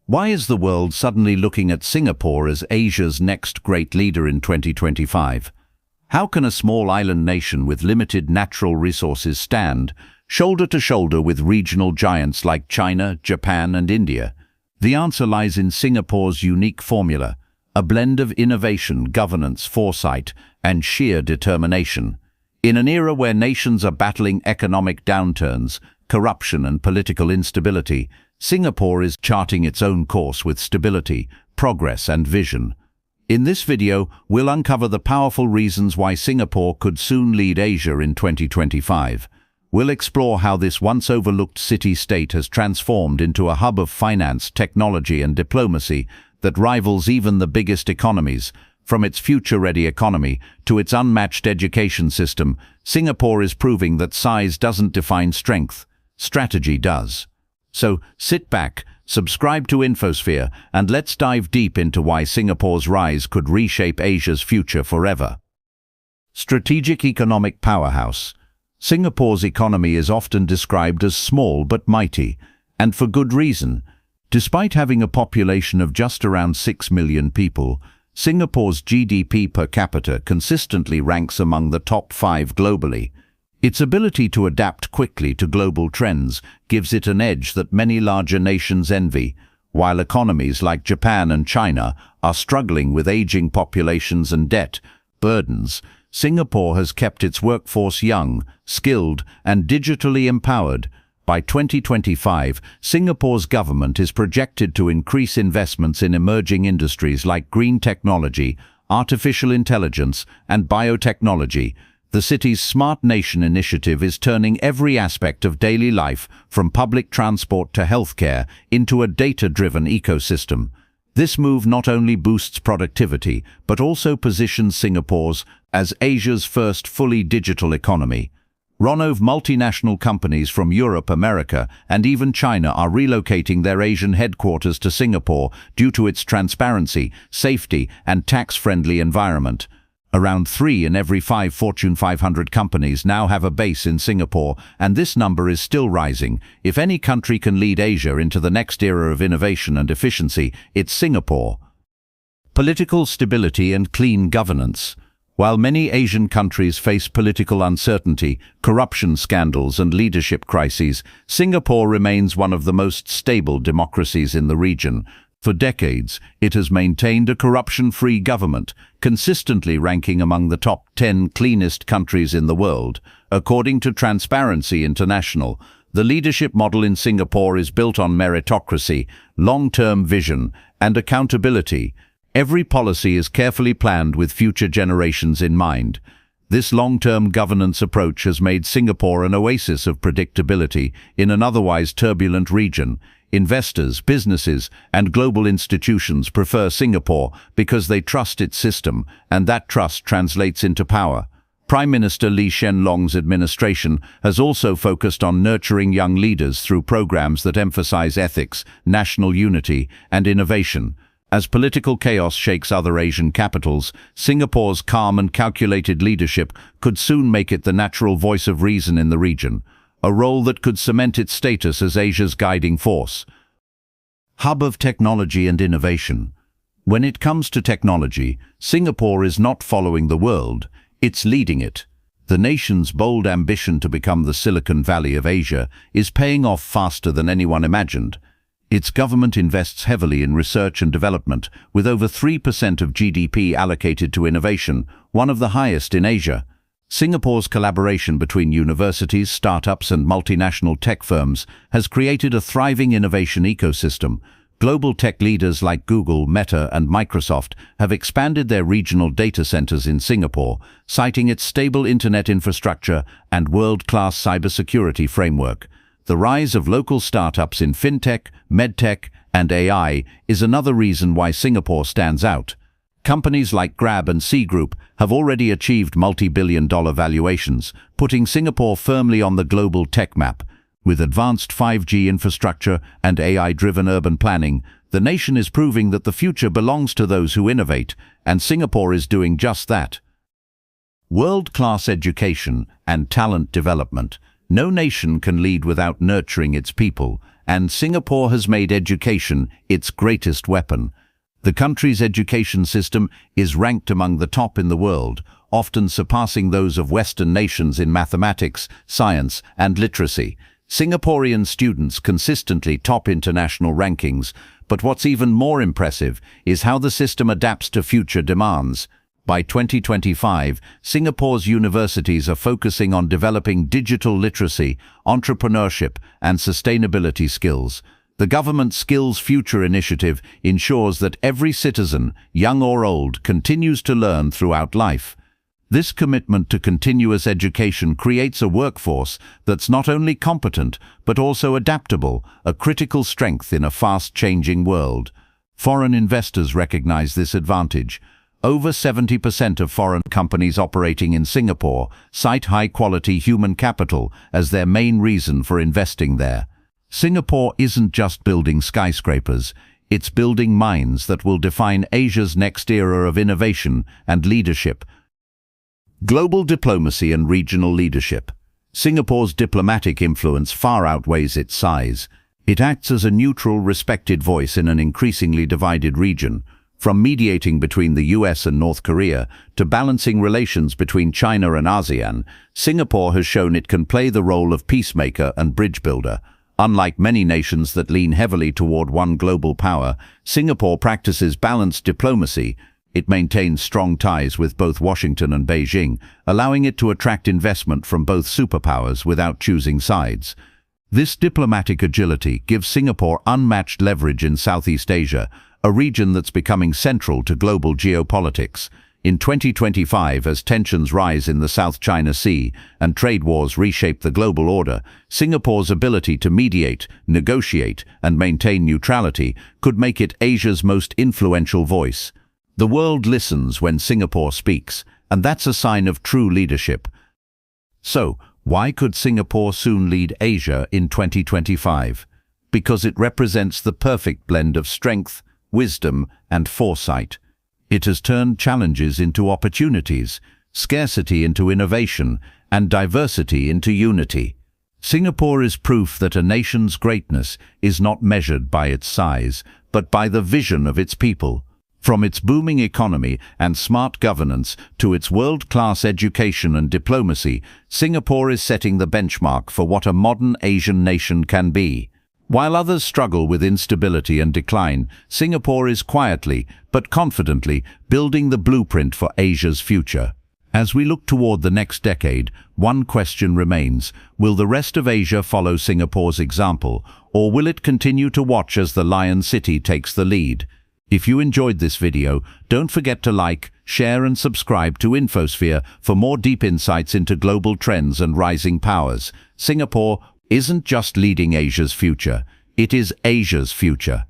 Why is the world suddenly looking at Singapore as Asia's next great leader in 2025? How can a small island nation with limited natural resources stand shoulder to shoulder with regional giants like China, Japan, and India? The answer lies in Singapore's unique formula, a blend of innovation, governance, foresight, and sheer determination. In an era where nations are battling economic downturns, corruption, and political instability, Singapore is charting its own course with stability, progress, and vision. In this video, we'll uncover the powerful reasons why Singapore could soon lead Asia in 2025. We'll explore how this once overlooked city-state has transformed into a hub of finance, technology, and diplomacy that rivals even the biggest economies. From its future-ready economy to its unmatched education system, Singapore is proving that size doesn't define strength, strategy does. So sit back, subscribe to Infosphere, and let's dive deep into why Singapore's rise could reshape Asia's future forever. Strategic economic powerhouse. Singapore's economy is often described as small but mighty, and for good reason. Despite having a population of just around 6 million people, Singapore's GDP per capita consistently ranks among the top 5 globally. Its ability to adapt quickly to global trends gives it an edge that many larger nations envy. While economies like Japan and China are struggling with aging populations and debt burdens, Singapore has kept its workforce young, skilled, and digitally empowered. By 2025, Singapore's government is projected to increase investments in emerging industries like green technology, artificial intelligence, and biotechnology. The city's Smart Nation initiative is turning every aspect of daily life, from public transport to healthcare, into a data-driven ecosystem. This move not only boosts productivity, but also positions Singapore as Asia's first fully digital economy. Multinational companies from Europe, America, and even China are relocating their Asian headquarters to Singapore due to its transparency, safety, and tax-friendly environment. Around 3 in every 5 Fortune 500 companies now have a base in Singapore, and this number is still rising. If any country can lead Asia into the next era of innovation and efficiency, it's Singapore. Political stability and clean governance. While many Asian countries face political uncertainty, corruption scandals, and leadership crises, Singapore remains one of the most stable democracies in the region. For decades, it has maintained a corruption-free government, consistently ranking among the top 10 cleanest countries in the world. According to Transparency International, the leadership model in Singapore is built on meritocracy, long-term vision, and accountability. Every policy is carefully planned with future generations in mind. This long-term governance approach has made Singapore an oasis of predictability in an otherwise turbulent region. Investors, businesses, and global institutions prefer Singapore because they trust its system, and that trust translates into power. Prime Minister Lee Hsien Loong's administration has also focused on nurturing young leaders through programs that emphasize ethics, national unity, and innovation. As political chaos shakes other Asian capitals, Singapore's calm and calculated leadership could soon make it the natural voice of reason in the region, a role that could cement its status as Asia's guiding force. Hub of technology and innovation. When it comes to technology, Singapore is not following the world, it's leading it. The nation's bold ambition to become the Silicon Valley of Asia is paying off faster than anyone imagined. Its government invests heavily in research and development, with over 3% of GDP allocated to innovation, one of the highest in Asia. Singapore's collaboration between universities, startups, and multinational tech firms has created a thriving innovation ecosystem. Global tech leaders like Google, Meta, and Microsoft have expanded their regional data centers in Singapore, citing its stable internet infrastructure and world-class cybersecurity framework. The rise of local startups in fintech, medtech, and AI is another reason why Singapore stands out. Companies like Grab and Sea Group have already achieved multi-billion-dollar valuations, putting Singapore firmly on the global tech map. With advanced 5G infrastructure and AI-driven urban planning, the nation is proving that the future belongs to those who innovate, and Singapore is doing just that. World-class education and talent development. No nation can lead without nurturing its people, and Singapore has made education its greatest weapon. The country's education system is ranked among the top in the world, often surpassing those of Western nations in mathematics, science, and literacy. Singaporean students consistently top international rankings, but what's even more impressive is how the system adapts to future demands. By 2025, Singapore's universities are focusing on developing digital literacy, entrepreneurship, and sustainability skills. The government Skills Future initiative ensures that every citizen, young or old, continues to learn throughout life. This commitment to continuous education creates a workforce that's not only competent, but also adaptable, a critical strength in a fast-changing world. Foreign investors recognize this advantage. Over 70% of foreign companies operating in Singapore cite high-quality human capital as their main reason for investing there. Singapore isn't just building skyscrapers, it's building minds that will define Asia's next era of innovation and leadership. Global diplomacy and regional leadership. Singapore's diplomatic influence far outweighs its size. It acts as a neutral, respected voice in an increasingly divided region. From mediating between the US and North Korea to balancing relations between China and ASEAN, Singapore has shown it can play the role of peacemaker and bridge builder. Unlike many nations that lean heavily toward one global power, Singapore practices balanced diplomacy. It maintains strong ties with both Washington and Beijing, allowing it to attract investment from both superpowers without choosing sides. This diplomatic agility gives Singapore unmatched leverage in Southeast Asia, a region that's becoming central to global geopolitics. In 2025, as tensions rise in the South China Sea and trade wars reshape the global order, Singapore's ability to mediate, negotiate, and maintain neutrality could make it Asia's most influential voice. The world listens when Singapore speaks, and that's a sign of true leadership. So, why could Singapore soon lead Asia in 2025? Because it represents the perfect blend of strength, wisdom, and foresight. It has turned challenges into opportunities, scarcity into innovation, and diversity into unity. Singapore is proof that a nation's greatness is not measured by its size, but by the vision of its people. From its booming economy and smart governance to its world-class education and diplomacy, Singapore is setting the benchmark for what a modern Asian nation can be. While others struggle with instability and decline, Singapore is quietly, but confidently, building the blueprint for Asia's future. As we look toward the next decade, one question remains: will the rest of Asia follow Singapore's example, or will it continue to watch as the Lion City takes the lead? If you enjoyed this video, don't forget to like, share and subscribe to Infosphere for more deep insights into global trends and rising powers. Singapore isn't just leading Asia's future, it is Asia's future.